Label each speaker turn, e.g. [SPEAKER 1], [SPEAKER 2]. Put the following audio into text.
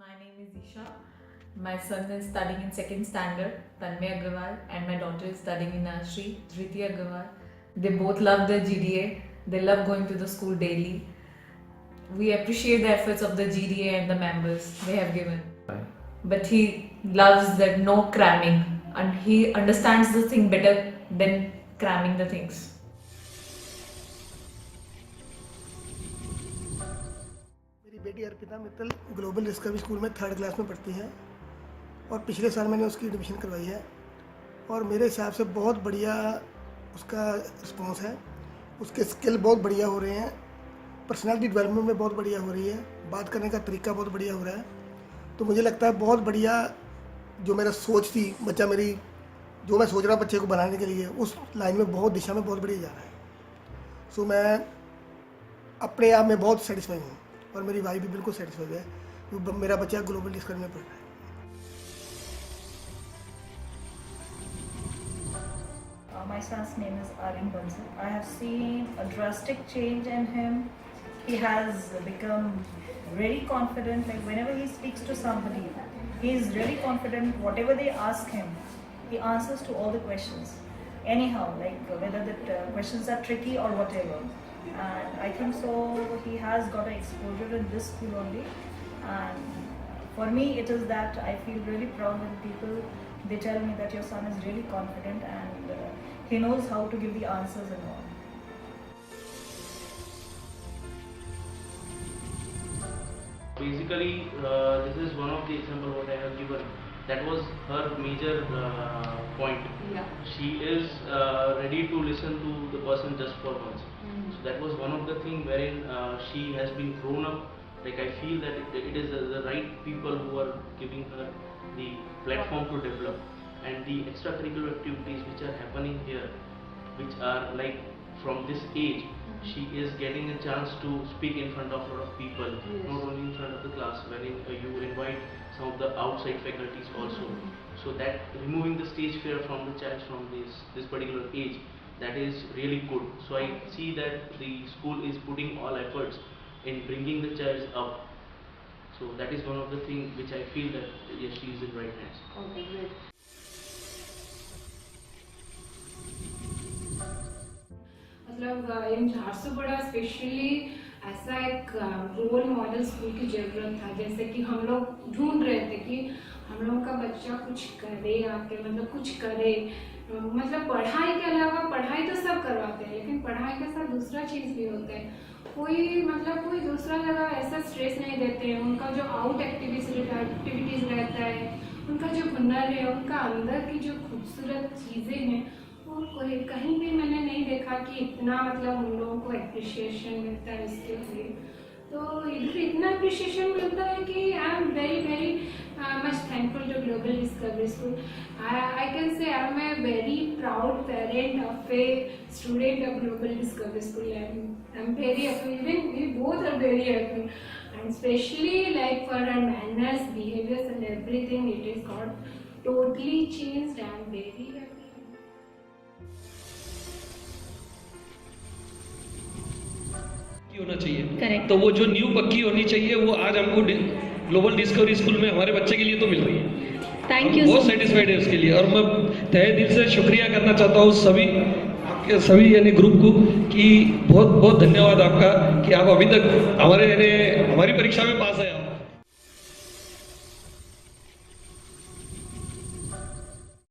[SPEAKER 1] My name is Isha. My son is studying in second standard, Tanmay Agarwal, and my daughter is studying in Ashri, Dhriti Agarwal. They both love the GDA. They love going to the school daily. We appreciate the efforts of the GDA and the members they have given. But he loves that no cramming, and he understands the thing better than cramming the things.
[SPEAKER 2] मेरी बेटी Arpita Mittal global Discovery school में 3rd class में पढ़ती है और पिछले साल मैंने उसकी एडमिशन करवाई है और मेरे हिसाब से बहुत बढ़िया उसका रिस्पॉन्स है। उसके स्किल बहुत बढ़िया हो रहे हैं, पर्सनालिटी डेवलपमेंट में बहुत बढ़िया हो रही है, बात करने का तरीका बहुत बढ़िया हो रहा है। तो मुझे लगता है बहुत बढ़िया जो मेरा सोच थी बच्चा मेरी जो मैं सोच रहा बच्चे को बनाने के लिए उस लाइन में बहुत दिशा में बहुत बढ़िया जा रहा है। सो मैं अपने आप में बहुत सेटिस्फाई हूँ और मेरी वाइफ भी बिल्कुल सेटिस्फाइड है क्योंकि मेरा बच्चा ग्लोबल डिस्कवरी में पढ़ रहा है।
[SPEAKER 3] My son's name is Aryan Bansal. I have seen a drastic change in him. He has become very confident. Like whenever he speaks to somebody, he is really confident. Whatever they ask him, he answers to all the questions. Anyhow, like whether the questions are tricky or whatever. And I think so he has got an exposure in this school only. And for me, it is that I feel really proud when people they tell me that your son is really confident and he knows how to give the answers and all.
[SPEAKER 4] Basically, this is one of the example what I have given. That was her major point.
[SPEAKER 1] Yeah.
[SPEAKER 4] She is ready to listen to the person just for once. So that was one of the thing wherein she has been grown up. Like I feel that it is the right people who are giving her the platform to develop, and the extracurricular activities which are happening here, which are like from this age, she is getting a chance to speak in front of a lot of people, not only in front of the class, wherein you invite some of the outside faculties also. So that removing the stage fear from the child from this particular age, that is really good. So I see that the school is putting all efforts in bringing the child up. So that is one of the things which I feel that yes, she is in right hands.
[SPEAKER 1] Okay, great.
[SPEAKER 5] मतलब इन 400 बड़ा specially ऐसा एक role model school की ज़रूरत था, जैसे कि हम लोग ढूंढ रहे थे कि हम लोग का बच्चा कुछ करे आके, मतलब कुछ करे, मतलब पढ़ाई के अलावा पढ़ाई तो सब करवाते हैं लेकिन पढ़ाई के साथ दूसरा चीज़ भी होता है। कोई दूसरा जगह ऐसा स्ट्रेस नहीं देते हैं। उनका जो आउट एक्टिविटीज़ रहता है, उनका जो हुनर है, उनका अंदर की जो खूबसूरत चीज़ें हैं, और कहीं भी मैंने नहीं देखा कि इतना मतलब उन लोगों को एप्रिशिएशन मिलता है इसके लिए। तो इधर इतना एप्रिशिएशन मिलता है कि I am very much thankful to Global Discovery School. I can say I am a very proud parent of a student of Global Discovery School. I am very happy, even we both are very happy, and especially like for our manners, behaviors and everything, it is got totally changed. I am very happy.
[SPEAKER 6] होना चाहिए।
[SPEAKER 7] Correct.
[SPEAKER 6] तो वो जो new पक्की होनी चाहिए वो आज हमको ग्लोबल डिस्कवरी स्कूल में हमारे बच्चे के लिए तो मिल रही है।
[SPEAKER 7] Thank you.
[SPEAKER 6] बहुत सेटिस्फाइड है उसके लिए और मैं तहे दिल से शुक्रिया करना चाहता हूँ सभी आपके सभी यानी ग्रुप को कि बहुत बहुत धन्यवाद आपका कि आप अभी तक हमारी परीक्षा में पास आए।